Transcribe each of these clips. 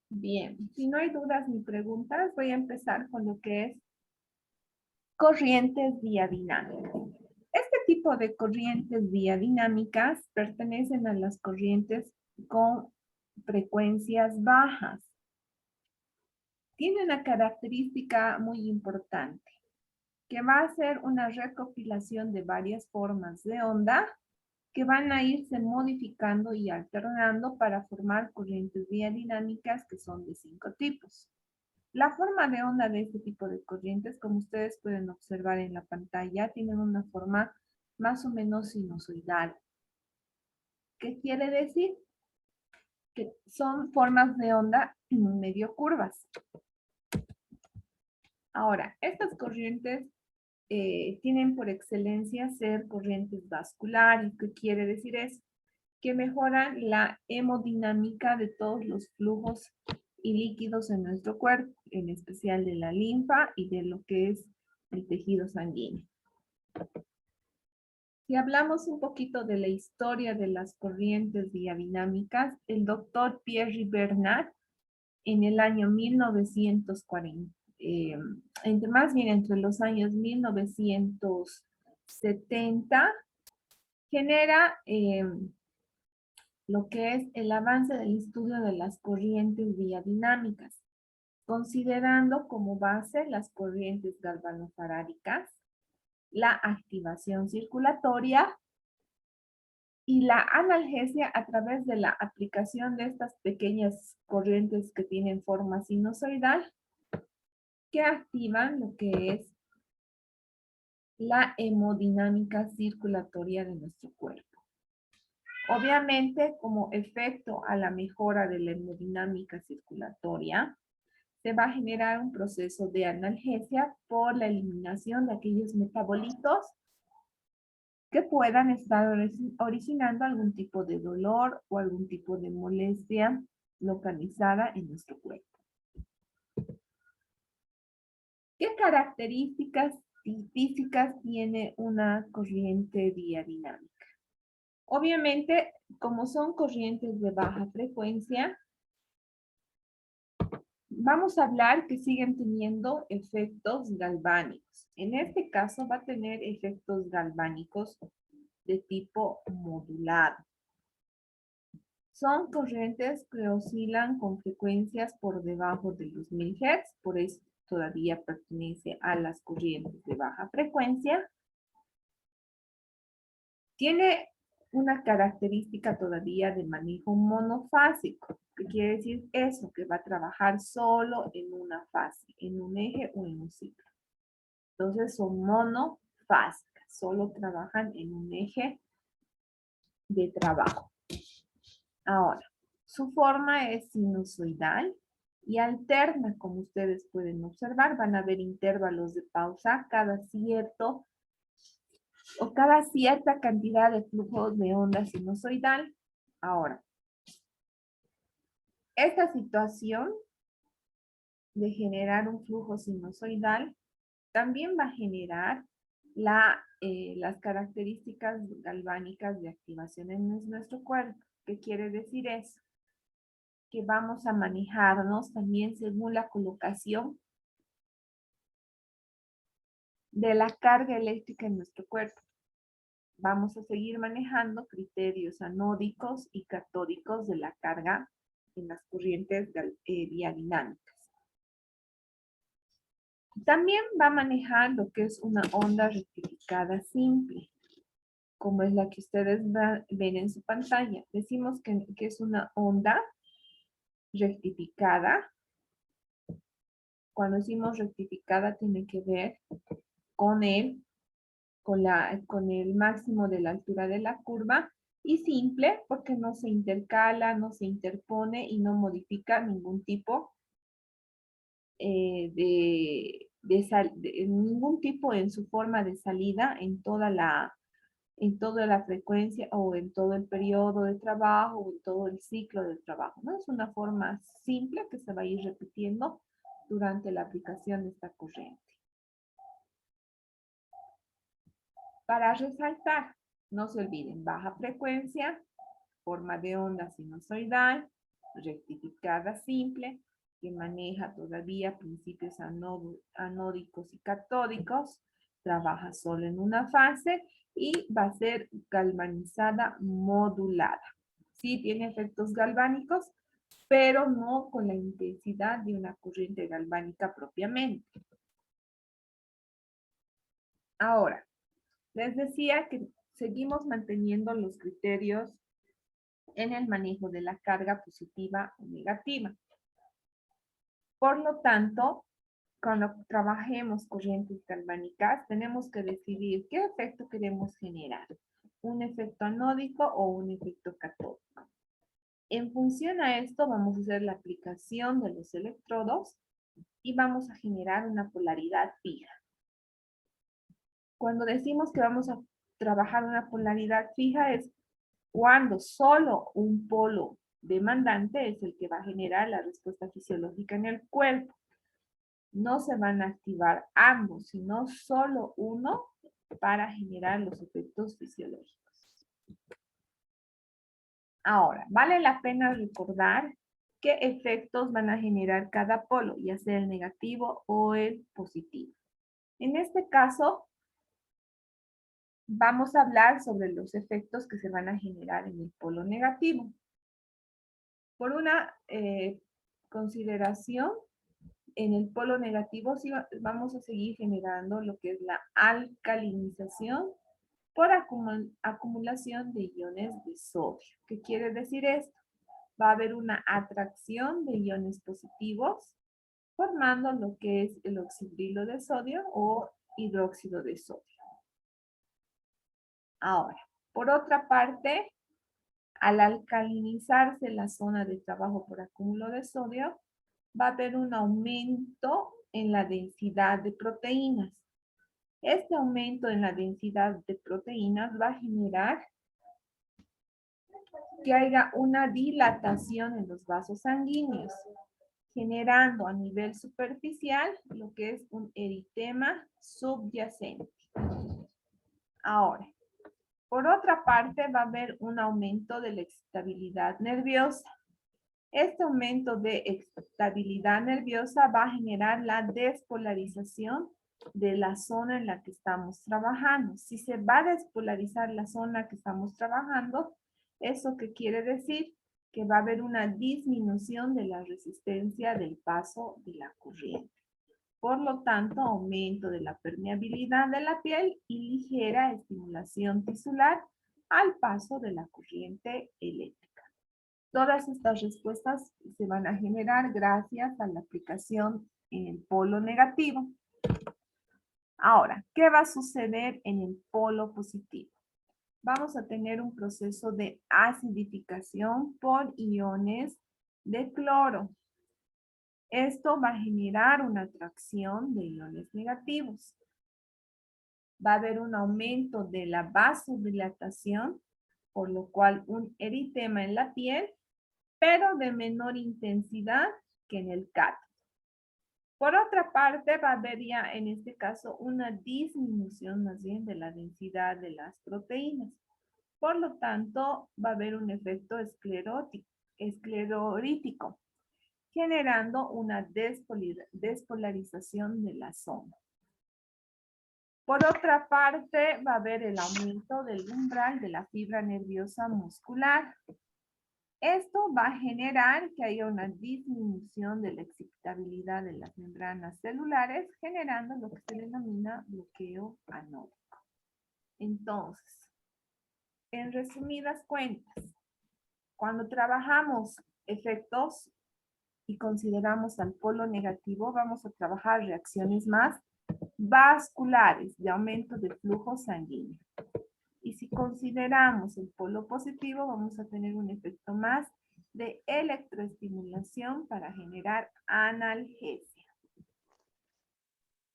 Bien, si no hay dudas ni preguntas, voy a empezar con lo que es corrientes diadinámicas. Este tipo de corrientes diadinámicas pertenecen a las corrientes con frecuencias bajas. Tiene una característica muy importante, que va a ser una recopilación de varias formas de onda que van a irse modificando y alternando para formar corrientes diadinámicas que son de 5 tipos. La forma de onda de este tipo de corrientes, como ustedes pueden observar en la pantalla, tienen una forma más o menos sinusoidal. ¿Qué quiere decir? Que son formas de onda medio curvas. Ahora, estas corrientes tienen por excelencia ser corrientes vasculares. ¿Qué quiere decir eso? Que mejoran la hemodinámica de todos los flujos y líquidos en nuestro cuerpo, en especial de la linfa y de lo que es el tejido sanguíneo. Si hablamos un poquito de la historia de las corrientes diadinámicas, el doctor Pierre Bernard en el año 1940, más bien entre los años 1970, genera lo que es el avance del estudio de las corrientes diadinámicas, considerando como base las corrientes galvanofarádicas, la activación circulatoria y la analgesia a través de la aplicación de estas pequeñas corrientes que tienen forma sinusoidal, que activan lo que es la hemodinámica circulatoria de nuestro cuerpo. Obviamente, como efecto a la mejora de la hemodinámica circulatoria, se va a generar un proceso de analgesia por la eliminación de aquellos metabolitos que puedan estar originando algún tipo de dolor o algún tipo de molestia localizada en nuestro cuerpo. ¿Qué características físicas tiene una corriente diadinámica? Obviamente, como son corrientes de baja frecuencia, vamos a hablar que siguen teniendo efectos galvánicos. En este caso va a tener efectos galvánicos de tipo modulado. Son corrientes que oscilan con frecuencias por debajo de los 1000 Hz, por eso todavía pertenece a las corrientes de baja frecuencia. Tiene una característica todavía de manejo monofásico. ¿Qué quiere decir eso? Que va a trabajar solo en una fase, en un eje o en un ciclo. Entonces son monofásicas, solo trabajan en un eje de trabajo. Ahora, su forma es sinusoidal y alterna, como ustedes pueden observar. Van a haber intervalos de pausa cada cierta cantidad de flujos de onda sinusoidal. Ahora, esta situación de generar un flujo sinusoidal también va a generar las características galvánicas de activación en nuestro cuerpo. ¿Qué quiere decir eso? Que vamos a manejarnos también según la colocación de la carga eléctrica en nuestro cuerpo. Vamos a seguir manejando criterios anódicos y catódicos de la carga en las corrientes diadinámicas. También va a manejar lo que es una onda rectificada simple, como es la que ustedes ven en su pantalla. Decimos que es una onda rectificada. Cuando decimos rectificada tiene que ver con el máximo de la altura de la curva, y simple porque no se intercala, no se interpone y no modifica ningún tipo ningún tipo en su forma de salida en toda la frecuencia o en todo el periodo de trabajo o en todo el ciclo de trabajo, ¿no? Es una forma simple que se va a ir repitiendo durante la aplicación de esta corriente. Para resaltar, no se olviden, baja frecuencia, forma de onda sinusoidal, rectificada simple, que maneja todavía principios anódicos y catódicos, trabaja solo en una fase y va a ser galvanizada modulada. Sí tiene efectos galvánicos, pero no con la intensidad de una corriente galvánica propiamente. Ahora, les decía que seguimos manteniendo los criterios en el manejo de la carga positiva o negativa. Por lo tanto, cuando trabajemos corrientes galvánicas, tenemos que decidir qué efecto queremos generar. ¿Un efecto anódico o un efecto catódico? En función a esto, vamos a hacer la aplicación de los electrodos y vamos a generar una polaridad fija. Cuando decimos que vamos a trabajar una polaridad fija es cuando solo un polo demandante es el que va a generar la respuesta fisiológica en el cuerpo. No se van a activar ambos, sino solo uno para generar los efectos fisiológicos. Ahora, vale la pena recordar qué efectos van a generar cada polo, ya sea el negativo o el positivo. En este caso, vamos a hablar sobre los efectos que se van a generar en el polo negativo. Por una consideración, en el polo negativo sí vamos a seguir generando lo que es la alcalinización por acumulación de iones de sodio. ¿Qué quiere decir esto? Va a haber una atracción de iones positivos formando lo que es el oxidrilo de sodio o hidróxido de sodio. Ahora, por otra parte, al alcalinizarse la zona de trabajo por acúmulo de sodio, va a haber un aumento en la densidad de proteínas. Este aumento en la densidad de proteínas va a generar que haya una dilatación en los vasos sanguíneos, generando a nivel superficial lo que es un eritema subyacente. Ahora, por otra parte, va a haber un aumento de la excitabilidad nerviosa. Este aumento de excitabilidad nerviosa va a generar la despolarización de la zona en la que estamos trabajando. Si se va a despolarizar la zona que estamos trabajando, ¿eso qué quiere decir? Que va a haber una disminución de la resistencia del paso de la corriente. Por lo tanto, aumento de la permeabilidad de la piel y ligera estimulación tisular al paso de la corriente eléctrica. Todas estas respuestas se van a generar gracias a la aplicación en el polo negativo. Ahora, ¿qué va a suceder en el polo positivo? Vamos a tener un proceso de acidificación por iones de cloro. Esto va a generar una atracción de iones negativos. Va a haber un aumento de la vasodilatación, por lo cual un eritema en la piel, pero de menor intensidad que en el cátodo. Por otra parte, va a haber ya en este caso una disminución más bien de la densidad de las proteínas. Por lo tanto, va a haber un efecto esclerorítico, generando una despolarización de la zona. Por otra parte, va a haber el aumento del umbral de la fibra nerviosa muscular. Esto va a generar que haya una disminución de la excitabilidad de las membranas celulares, generando lo que se denomina bloqueo anódico. Entonces, en resumidas cuentas, cuando trabajamos efectos y consideramos al polo negativo, vamos a trabajar reacciones más vasculares de aumento de flujo sanguíneo. Y si consideramos el polo positivo, vamos a tener un efecto más de electroestimulación para generar analgesia.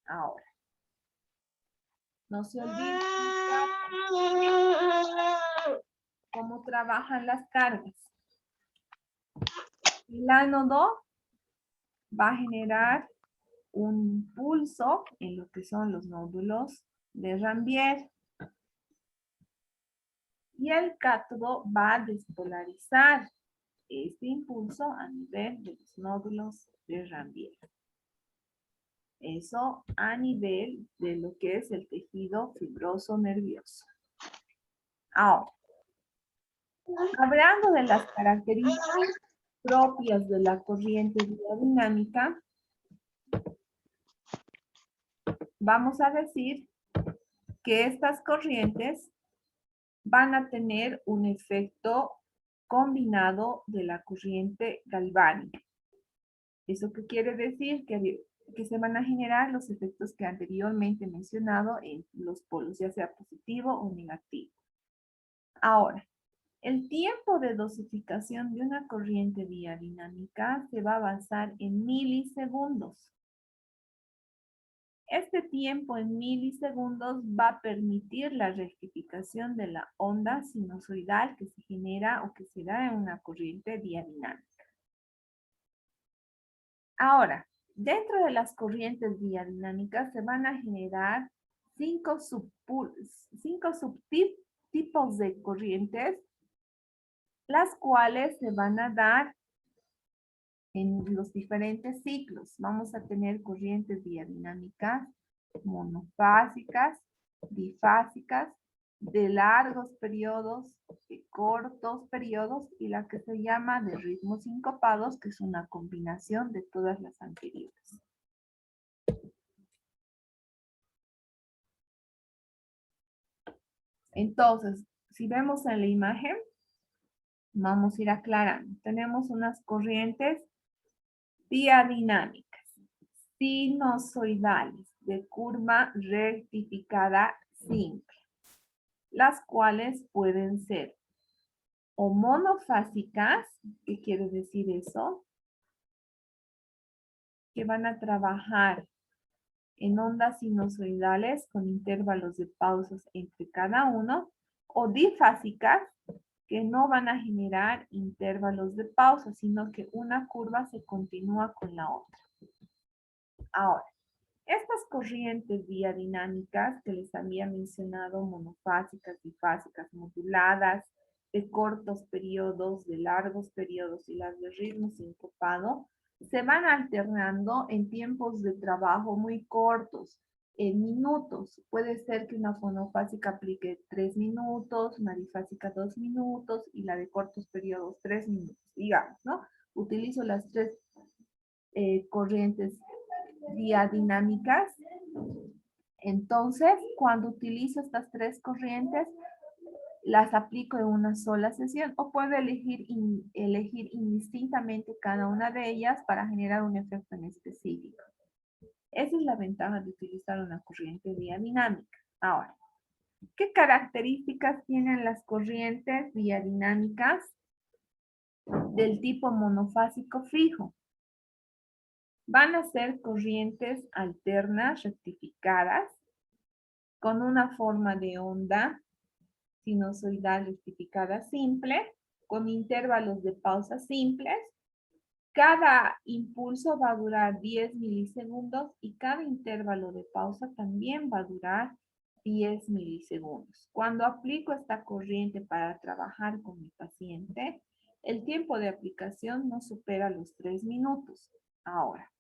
Ahora, no se olviden cómo trabajan las cargas. El ánodo va a generar un impulso en lo que son los nódulos de Rambier. Y el cátodo va a despolarizar este impulso a nivel de los nódulos de Ranvier. Eso a nivel de lo que es el tejido fibroso nervioso. Ahora, hablando de las características propias de la corriente biodinámica, vamos a decir que estas corrientes van a tener un efecto combinado de la corriente galvánica. ¿Eso qué quiere decir? Que se van a generar los efectos que anteriormente he mencionado en los polos, ya sea positivo o negativo. Ahora, el tiempo de dosificación de una corriente biodinámica se va a basar en milisegundos. Este tiempo en milisegundos va a permitir la rectificación de la onda sinusoidal que se genera o que se da en una corriente biodinámica. Ahora, dentro de las corrientes biodinámicas se van a generar cinco subtipos de corrientes, las cuales se van a dar en los diferentes ciclos. Vamos a tener corrientes biodinámicas monofásicas, difásicas, de largos periodos, de cortos periodos y la que se llama de ritmos sincopados, que es una combinación de todas las anteriores. Entonces, si vemos en la imagen, vamos a ir aclarando. Tenemos unas corrientes biodinámicas, sinusoidales, de curva rectificada simple, las cuales pueden ser o monofásicas, ¿qué quiere decir eso? Que van a trabajar en ondas sinusoidales con intervalos de pausas entre cada uno, o difásicas, que no van a generar intervalos de pausa, sino que una curva se continúa con la otra. Ahora, estas corrientes biodinámicas que les había mencionado, monofásicas, difásicas, moduladas, de cortos periodos, de largos periodos y las de ritmo sincopado, se van alternando en tiempos de trabajo muy cortos, en minutos. Puede ser que una monofásica aplique 3 minutos, una difásica 2 minutos y la de cortos periodos 3 minutos, digamos, ¿no? Utilizo las tres corrientes biodinámicas. Entonces, cuando utilizo estas tres corrientes, las aplico en una sola sesión o puedo elegir indistintamente cada una de ellas para generar un efecto en específico. Esa es la ventaja de utilizar una corriente biodinámica. Ahora, ¿qué características tienen las corrientes biodinámicas del tipo monofásico fijo? Van a ser corrientes alternas rectificadas con una forma de onda sinusoidal rectificada simple, con intervalos de pausa simples. Cada impulso va a durar 10 milisegundos y cada intervalo de pausa también va a durar 10 milisegundos. Cuando aplico esta corriente para trabajar con mi paciente, el tiempo de aplicación no supera los 3 minutos. Ahora,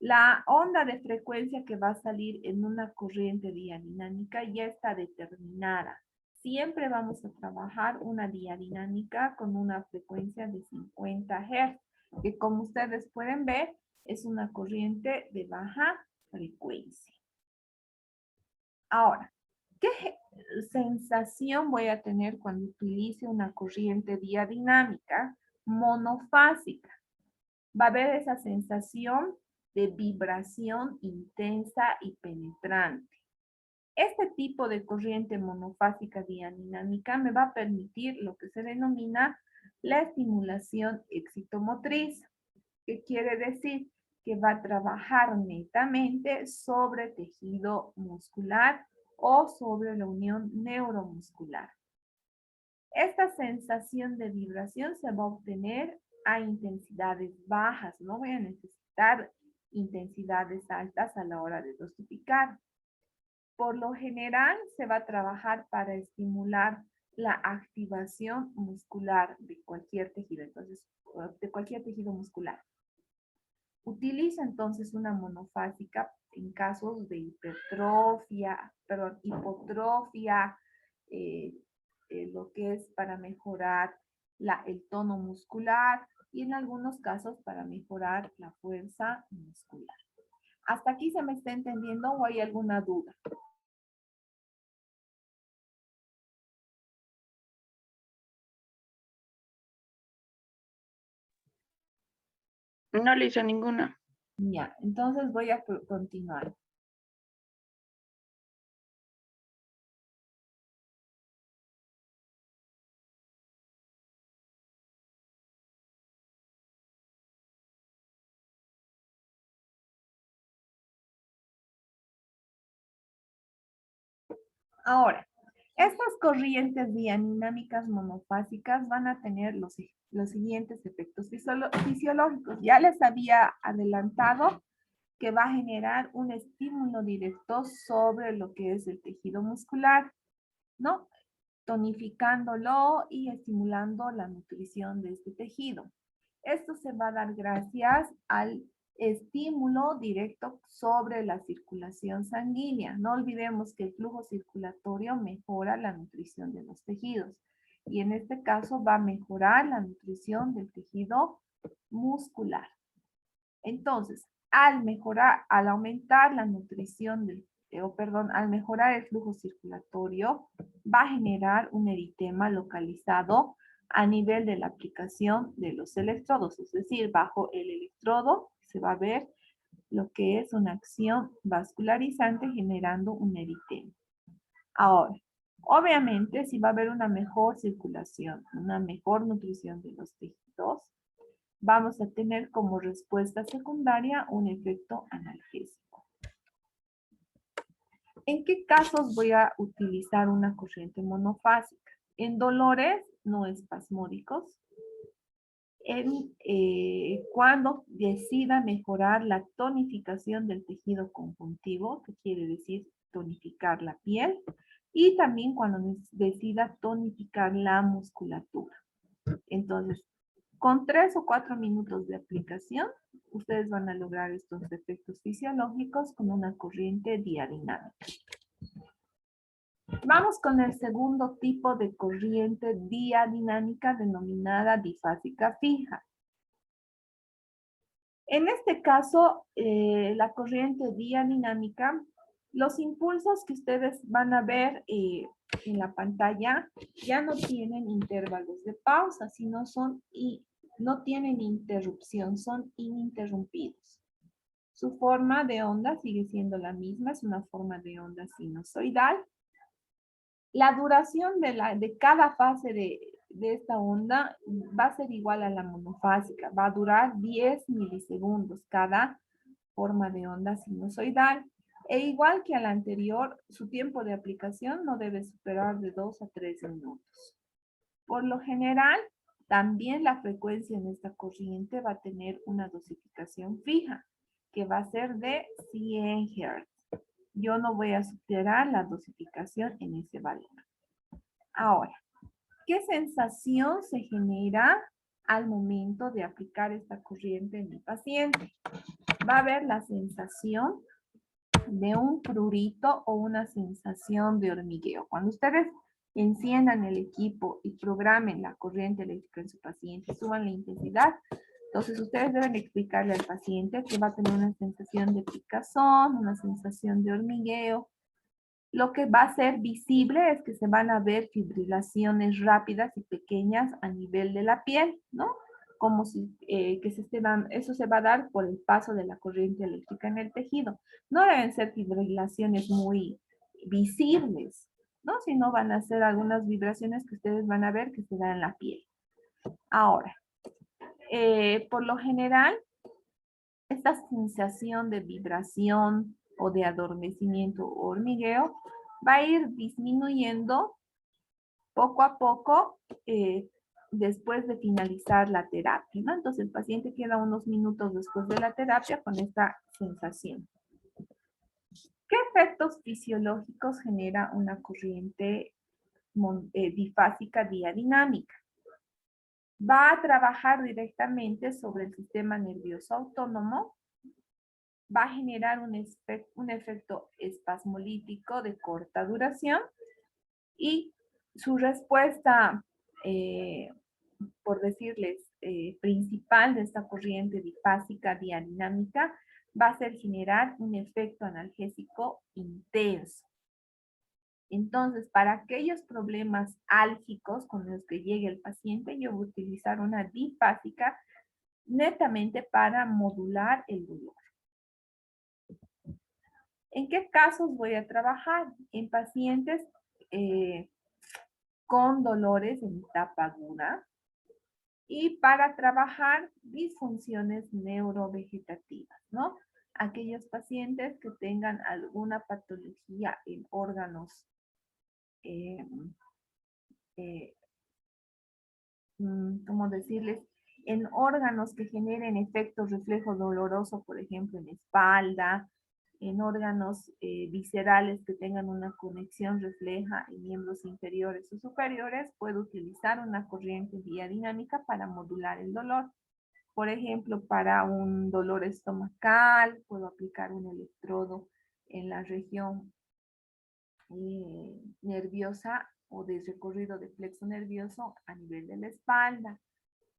la onda de frecuencia que va a salir en una corriente biodinámica ya está determinada. Siempre vamos a trabajar una biodinámica con una frecuencia de 50 Hz, que como ustedes pueden ver, es una corriente de baja frecuencia. Ahora, ¿qué sensación voy a tener cuando utilice una corriente biodinámica monofásica? Va a haber esa sensación de vibración intensa y penetrante. Este tipo de corriente monofásica biodinámica me va a permitir lo que se denomina la estimulación excitomotriz, que quiere decir que va a trabajar netamente sobre tejido muscular o sobre la unión neuromuscular. Esta sensación de vibración se va a obtener a intensidades bajas. No voy a necesitar intensidades altas a la hora de dosificar. Por lo general, se va a trabajar para estimular la activación muscular de cualquier tejido, entonces, de cualquier tejido muscular. Utiliza entonces una monofásica en casos de hipotrofia, eh, lo que es para mejorar el tono muscular y en algunos casos para mejorar la fuerza muscular. ¿Hasta aquí se me está entendiendo o hay alguna duda? No le hizo ninguna. Ya, entonces voy a continuar. Ahora, estas corrientes dianámicas monofásicas van a tener los siguientes efectos fisiológicos. Ya les había adelantado que va a generar un estímulo directo sobre lo que es el tejido muscular, ¿no? Tonificándolo y estimulando la nutrición de este tejido. Esto se va a dar gracias al estímulo directo sobre la circulación sanguínea. No olvidemos que el flujo circulatorio mejora la nutrición de los tejidos y en este caso va a mejorar la nutrición del tejido muscular. Entonces, al aumentar la nutrición al mejorar el flujo circulatorio, va a generar un eritema localizado a nivel de la aplicación de los electrodos, es decir, bajo el electrodo se va a ver lo que es una acción vascularizante generando un eritema. Ahora, obviamente, si va a haber una mejor circulación, una mejor nutrición de los tejidos, vamos a tener como respuesta secundaria un efecto analgésico. ¿En qué casos voy a utilizar una corriente monofásica? En dolores no espasmódicos, cuando decida mejorar la tonificación del tejido conjuntivo, que quiere decir tonificar la piel, y también cuando decida tonificar la musculatura. Entonces, con 3 o 4 minutos de aplicación, ustedes van a lograr estos efectos fisiológicos con una corriente diadinámica. Vamos con el segundo tipo de corriente diadinámica denominada difásica fija. En este caso, la corriente diadinámica, los impulsos que ustedes van a ver en la pantalla ya no tienen intervalos de pausa, sino no tienen interrupción, son ininterrumpidos. Su forma de onda sigue siendo la misma, es una forma de onda sinusoidal. La duración de cada fase de esta onda va a ser igual a la monofásica, va a durar 10 milisegundos cada forma de onda sinusoidal. E igual que a la anterior, su tiempo de aplicación no debe superar de 2 a 3 minutos. Por lo general, también la frecuencia en esta corriente va a tener una dosificación fija, que va a ser de 100 Hz. Yo no voy a superar la dosificación en ese valor. Ahora, ¿qué sensación se genera al momento de aplicar esta corriente en el paciente? Va a haber la sensación de un prurito o una sensación de hormigueo. Cuando ustedes enciendan el equipo y programen la corriente eléctrica en su paciente, suban la intensidad, entonces ustedes deben explicarle al paciente que va a tener una sensación de picazón, una sensación de hormigueo. Lo que va a ser visible es que se van a ver fibrilaciones rápidas y pequeñas a nivel de la piel, ¿no? Como si eso se va a dar por el paso de la corriente eléctrica en el tejido. No deben ser fibrilaciones muy visibles, ¿no? Sino van a ser algunas vibraciones que ustedes van a ver que se dan en la piel. Ahora, por lo general, esta sensación de vibración o de adormecimiento o hormigueo va a ir disminuyendo poco a poco después de finalizar la terapia, ¿no? Entonces el paciente queda unos minutos después de la terapia con esta sensación. ¿Qué efectos fisiológicos genera una corriente difásica diadinámica. Va a trabajar directamente sobre el sistema nervioso autónomo, va a generar un efecto espasmolítico de corta duración y su respuesta, por decirles, principal de esta corriente difásica diadinámica va a ser generar un efecto analgésico intenso. Entonces, para aquellos problemas álgicos con los que llegue el paciente, yo voy a utilizar una difásica netamente para modular el dolor. ¿En qué casos voy a trabajar? En pacientes con dolores en etapa aguda y para trabajar disfunciones neurovegetativas, ¿no? Aquellos pacientes que tengan alguna patología en órganos ¿cómo decirles? En órganos que generen efecto reflejo doloroso, por ejemplo, en espalda, en órganos viscerales que tengan una conexión refleja en miembros inferiores o superiores, puedo utilizar una corriente diadinámica para modular el dolor. Por ejemplo, para un dolor estomacal, puedo aplicar un electrodo en la región nerviosa o de recorrido de plexo nervioso a nivel de la espalda.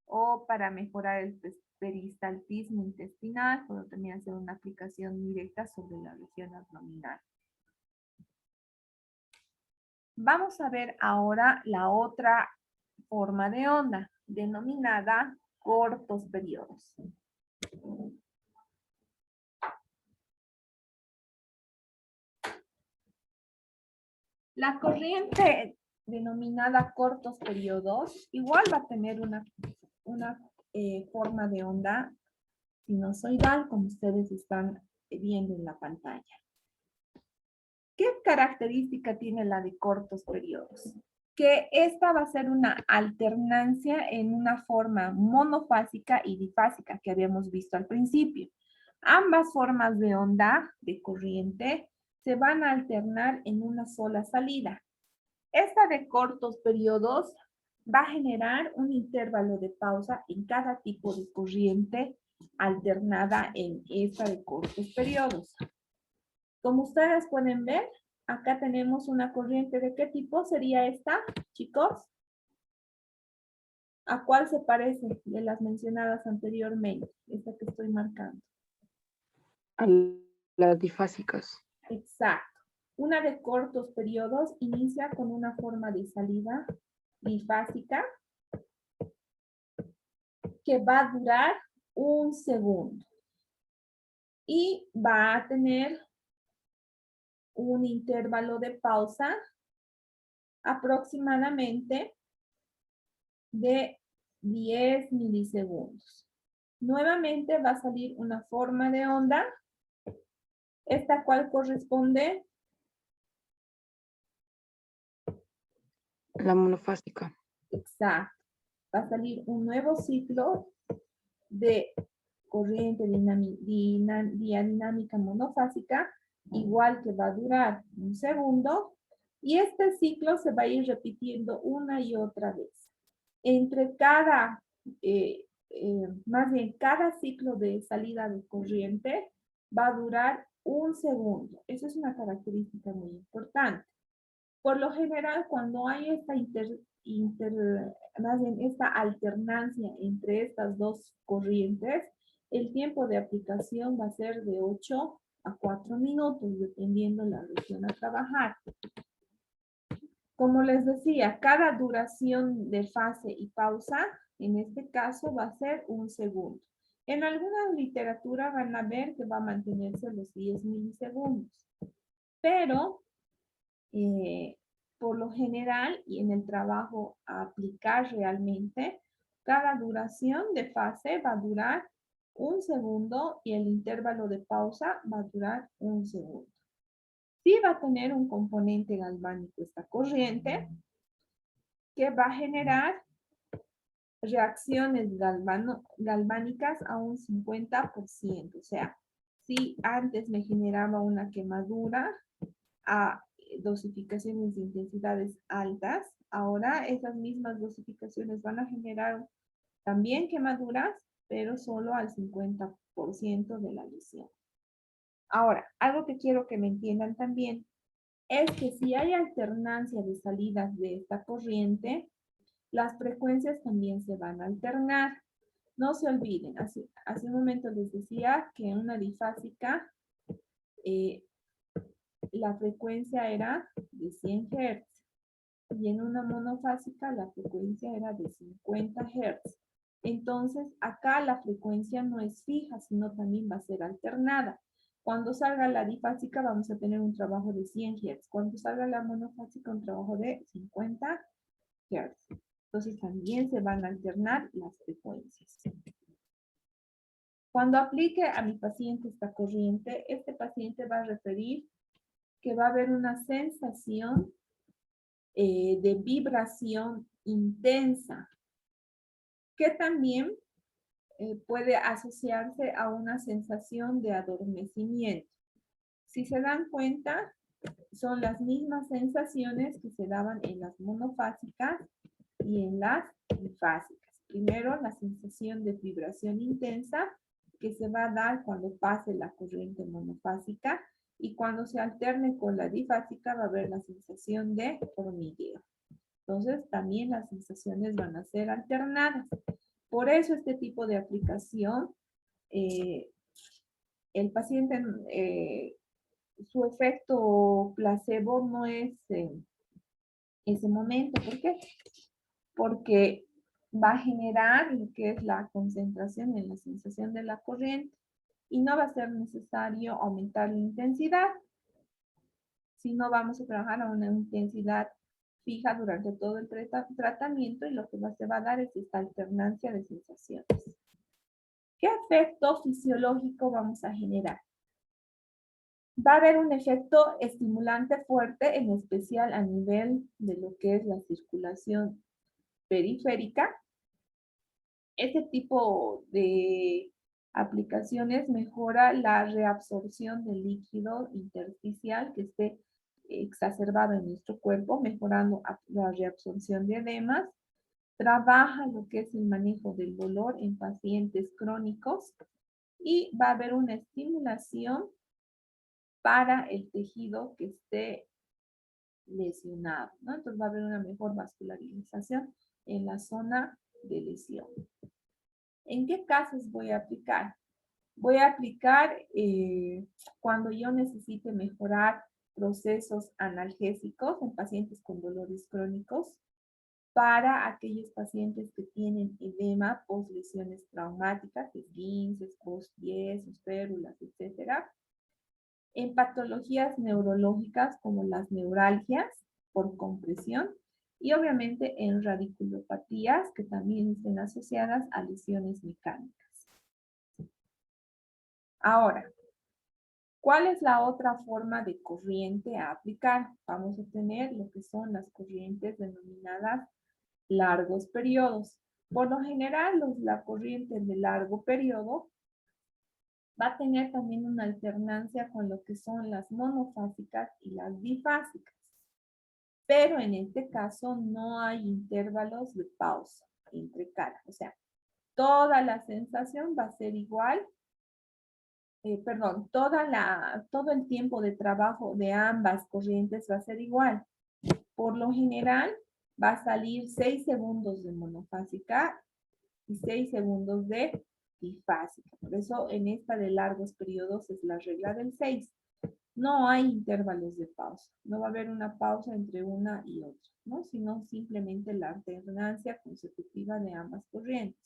O para mejorar el peristaltismo intestinal, puedo también hacer una aplicación directa sobre la región abdominal. Vamos a ver ahora la otra forma de onda, denominada cortos periodos. La corriente denominada cortos periodos igual va a tener una forma de onda sinusoidal, como ustedes están viendo en la pantalla. ¿Qué característica tiene la de cortos periodos? Que esta va a ser una alternancia en una forma monofásica y difásica que habíamos visto al principio. Ambas formas de onda, de corriente, se van a alternar en una sola salida. Esta de cortos periodos va a generar un intervalo de pausa en cada tipo de corriente alternada en esta de cortos periodos. Como ustedes pueden ver, acá tenemos una corriente. ¿De qué tipo sería esta, chicos? ¿A cuál se parece de las mencionadas anteriormente? Esta que estoy marcando. A las difásicas. Exacto. Una de cortos periodos inicia con una forma de salida bifásica que va a durar 1 segundo. Y va a tener un intervalo de pausa aproximadamente de 10 milisegundos. Nuevamente va a salir una forma de onda, esta cual corresponde La monofásica. exacto. Va a salir un nuevo ciclo de corriente diadinámica monofásica, igual que va a durar 1 segundo, y este ciclo se va a ir repitiendo una y otra vez. Entre cada, más bien cada ciclo de salida de corriente va a durar 1 segundo. Eso es una característica muy importante. Por lo general, cuando hay esta más bien esta alternancia entre estas dos corrientes, el tiempo de aplicación va a ser de 8 a 4 minutos, dependiendo la región a trabajar. Como les decía, cada duración de fase y pausa, en este caso, va a ser 1 segundo. En alguna literatura van a ver que va a mantenerse los 10 milisegundos. Pero, por lo general, y en el trabajo a aplicar realmente, cada duración de fase va a durar 1 segundo y el intervalo de pausa va a durar 1 segundo. Sí va a tener un componente galvánico esta corriente que va a generar reacciones galvánicas a un 50%. O sea, si antes me generaba una quemadura, dosificaciones de intensidades altas, ahora esas mismas dosificaciones van a generar también quemaduras, pero solo al 50% de la lesión. Ahora, algo que quiero que me entiendan también es que si hay alternancia de salidas de esta corriente, las frecuencias también se van a alternar. No se olviden, hace un momento les decía que en una difásica la frecuencia era de 100 Hz y en una monofásica la frecuencia era de 50 Hz. Entonces, acá la frecuencia no es fija, sino también va a ser alternada. Cuando salga la difásica vamos a tener un trabajo de 100 Hz. Cuando salga la monofásica un trabajo de 50 Hz. Entonces también se van a alternar las frecuencias. Cuando aplique a mi paciente esta corriente, este paciente va a referir que va a haber una sensación de vibración intensa, que también puede asociarse a una sensación de adormecimiento. Si se dan cuenta, son las mismas sensaciones que se daban en las monofásicas y en las bifásicas. Primero, la sensación de vibración intensa que se va a dar cuando pase la corriente monofásica y cuando se alterne con la difásica va a haber la sensación de hormigueo. Entonces, también las sensaciones van a ser alternadas. Por eso este tipo de aplicación, el paciente, su efecto placebo no es ese momento. ¿Por qué? Porque va a generar lo que es la concentración en la sensación de la corriente y no va a ser necesario aumentar la intensidad, sino vamos a trabajar a una intensidad fija durante todo el tratamiento y lo que se va a dar es esta alternancia de sensaciones. ¿Qué efecto fisiológico vamos a generar? Va a haber un efecto estimulante fuerte, en especial a nivel de lo que es la circulación periférica. Este tipo de aplicaciones mejora la reabsorción del líquido intersticial que esté exacerbado en nuestro cuerpo, mejorando la reabsorción de edemas. Trabaja lo que es el manejo del dolor en pacientes crónicos y va a haber una estimulación para el tejido que esté lesionado, ¿no? Entonces va a haber una mejor vascularización en la zona de lesión. ¿En qué casos voy a aplicar? Voy a aplicar cuando yo necesite mejorar procesos analgésicos en pacientes con dolores crónicos, para aquellos pacientes que tienen edema post lesiones traumáticas, esguinces, post-yesos, férulas, etc. En patologías neurológicas como las neuralgias por compresión y obviamente en radiculopatías que también estén asociadas a lesiones mecánicas. Ahora, ¿cuál es la otra forma de corriente a aplicar? Vamos a tener lo que son las corrientes denominadas largos periodos. Por lo general, la corriente de largo periodo va a tener también una alternancia con lo que son las monofásicas y las bifásicas. Pero en este caso no hay intervalos de pausa entre cada. O sea, toda la sensación va a ser igual. Todo el tiempo de trabajo de ambas corrientes va a ser igual. Por lo general, va a salir 6 segundos de monofásica y 6 segundos de bifásica. Por eso en esta de largos periodos es la regla del 6. No hay intervalos de pausa. No va a haber una pausa entre una y otra, ¿no? Sino simplemente la alternancia consecutiva de ambas corrientes.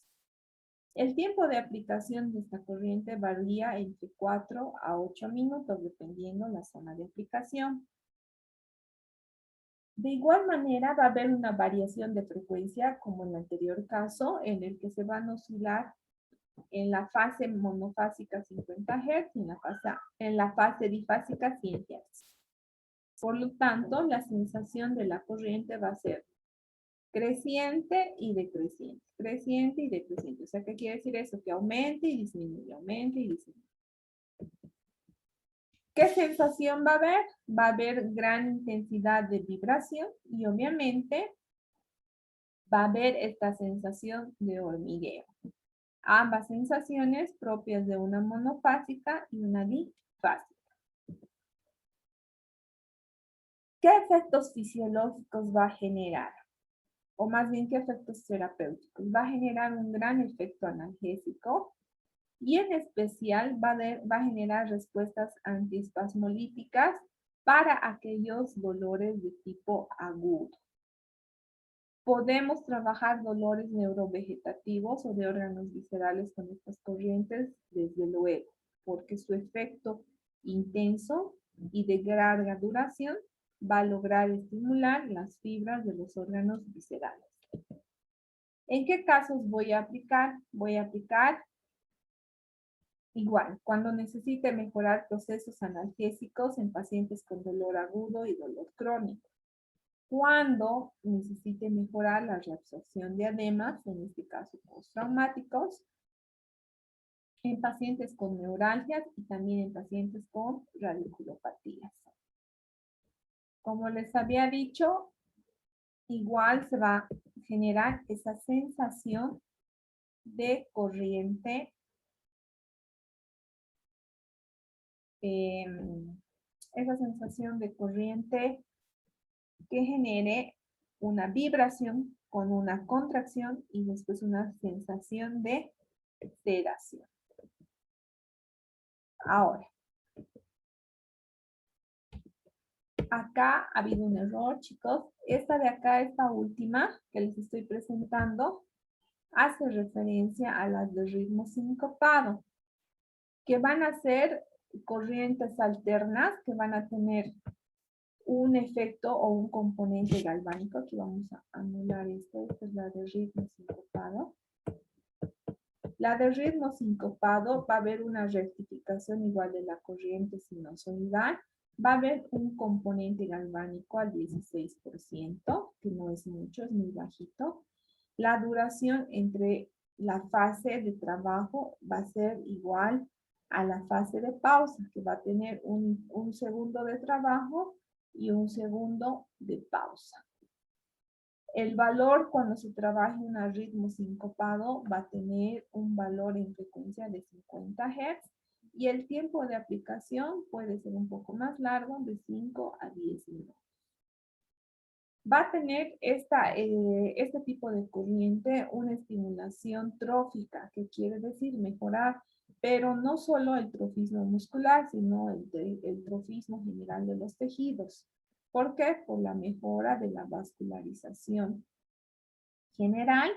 El tiempo de aplicación de esta corriente varía entre 4 a 8 minutos, dependiendo la zona de aplicación. De igual manera, va a haber una variación de frecuencia, como en el anterior caso, en el que se van a oscilar en la fase monofásica 50 Hz y en la fase difásica 100 Hz. Por lo tanto, la sensación de la corriente va a ser creciente y decreciente, creciente y decreciente. O sea, ¿qué quiere decir eso? Que aumente y disminuye, aumente y disminuye. ¿Qué sensación va a haber? Va a haber gran intensidad de vibración y obviamente va a haber esta sensación de hormigueo. Ambas sensaciones propias de una monofásica y una bifásica. ¿Qué efectos fisiológicos va a generar? O más bien, ¿qué efectos terapéuticos? Va a generar un gran efecto analgésico y en especial va a generar respuestas antiespasmolíticas para aquellos dolores de tipo agudo. Podemos trabajar dolores neurovegetativos o de órganos viscerales con estas corrientes, desde luego, porque su efecto intenso y de larga duración va a lograr estimular las fibras de los órganos viscerales. ¿En qué casos voy a aplicar? Voy a aplicar igual, cuando necesite mejorar procesos analgésicos en pacientes con dolor agudo y dolor crónico. Cuando necesite mejorar la reabsorción de edemas, en este caso postraumáticos, en pacientes con neuralgias y también en pacientes con radiculopatías. Como les había dicho, igual se va a generar esa sensación de corriente que genere una vibración con una contracción y después una sensación de sedación. Ahora, acá ha habido un error, chicos. Esta de acá, esta última que les estoy presentando, hace referencia a las de ritmo sincopado, que van a ser corrientes alternas que van a tener un efecto o un componente galvánico. Aquí vamos a anular esto. Esta es la de ritmo sincopado. La de ritmo sincopado va a haber una rectificación igual de la corriente sinusoidal. Va a haber un componente galvánico al 16%, que no es mucho, es muy bajito. La duración entre la fase de trabajo va a ser igual a la fase de pausa, que va a tener un segundo de trabajo y un segundo de pausa. El valor cuando se trabaja en un ritmo sincopado va a tener un valor en frecuencia de 50 Hz y el tiempo de aplicación puede ser un poco más largo, de 5 a 10 minutos. Va a tener este tipo de corriente una estimulación trófica, que quiere decir mejorar, pero no solo el trofismo muscular, sino el trofismo general de los tejidos. ¿Por qué? Por la mejora de la vascularización general.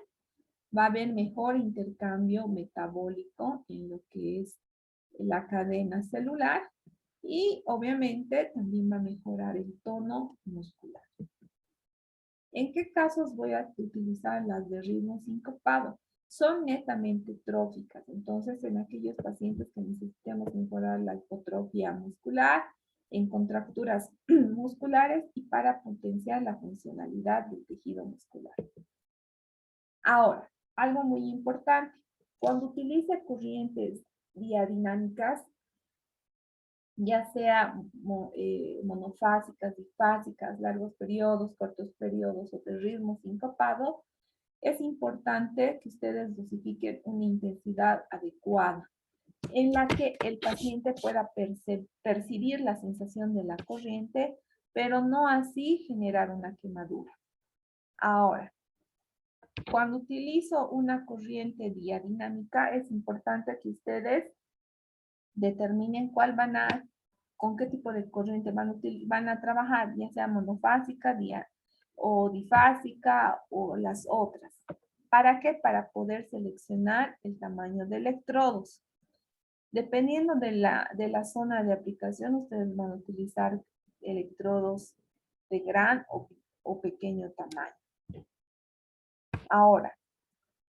Va a haber mejor intercambio metabólico en lo que es la cadena celular y obviamente también va a mejorar el tono muscular. ¿En qué casos voy a utilizar las de ritmo sincopado? Son netamente tróficas, entonces en aquellos pacientes que necesitemos mejorar la hipotrofia muscular, en contracturas musculares y para potenciar la funcionalidad del tejido muscular. Ahora, algo muy importante, cuando utilice corrientes diadinámicas, ya sea monofásicas, bifásicas, largos periodos, cortos periodos o de ritmo sincopado, es importante que ustedes dosifiquen una intensidad adecuada en la que el paciente pueda percibir la sensación de la corriente, pero no así generar una quemadura. Ahora, cuando utilizo una corriente diadinámica, es importante que ustedes determinen con qué tipo de corriente van a trabajar, ya sea monofásica o difásica o las otras. ¿Para qué? Para poder seleccionar el tamaño de electrodos. Dependiendo de la zona de aplicación, ustedes van a utilizar electrodos de gran o pequeño tamaño. Ahora,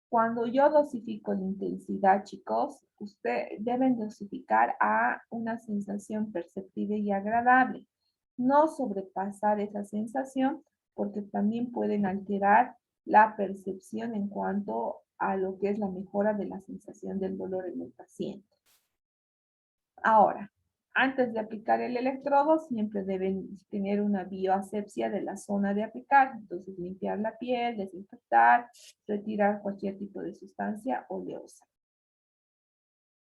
cuando yo dosifico la intensidad, chicos, ustedes deben dosificar a una sensación perceptible y agradable. No sobrepasar esa sensación porque también pueden alterar la percepción en cuanto a lo que es la mejora de la sensación del dolor en el paciente. Ahora, Antes de aplicar el electrodo, siempre deben tener una bioasepsia de la zona de aplicar. Entonces, limpiar la piel, desinfectar, retirar cualquier tipo de sustancia oleosa.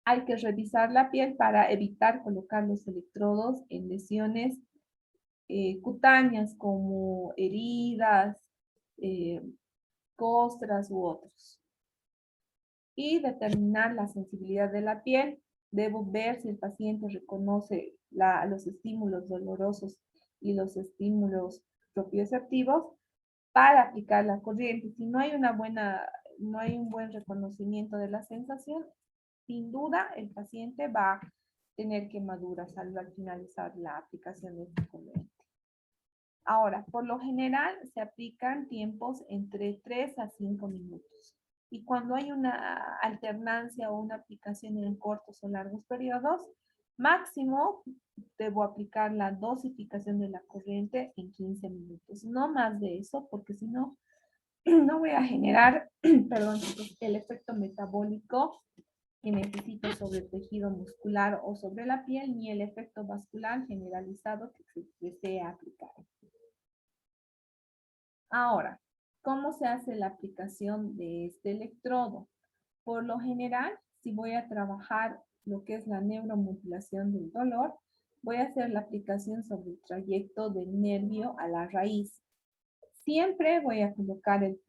Hay que revisar la piel para evitar colocar los electrodos en lesiones cutáneas como heridas, eh, costras u otros. Y determinar la sensibilidad de la piel. Debo ver si el paciente reconoce los estímulos dolorosos y los estímulos propioceptivos para aplicar la corriente. Si no hay no hay un buen reconocimiento de la sensación, sin duda el paciente va a tener quemaduras al finalizar la aplicación de esta corriente. Ahora, por lo general se aplican tiempos entre 3 a 5 minutos. Y cuando hay una alternancia o una aplicación en cortos o largos periodos, máximo debo aplicar la dosificación de la corriente en 15 minutos. No más de eso, porque si no, no voy a generar, perdón, chicos, el efecto metabólico que necesito sobre el tejido muscular o sobre la piel, ni el efecto vascular generalizado que se desea aplicar. Ahora, ¿cómo se hace la aplicación de este electrodo? Por lo general, si voy a trabajar lo que es la neuromodulación del dolor, voy a hacer la aplicación sobre el trayecto del nervio a la raíz. Siempre voy a colocar el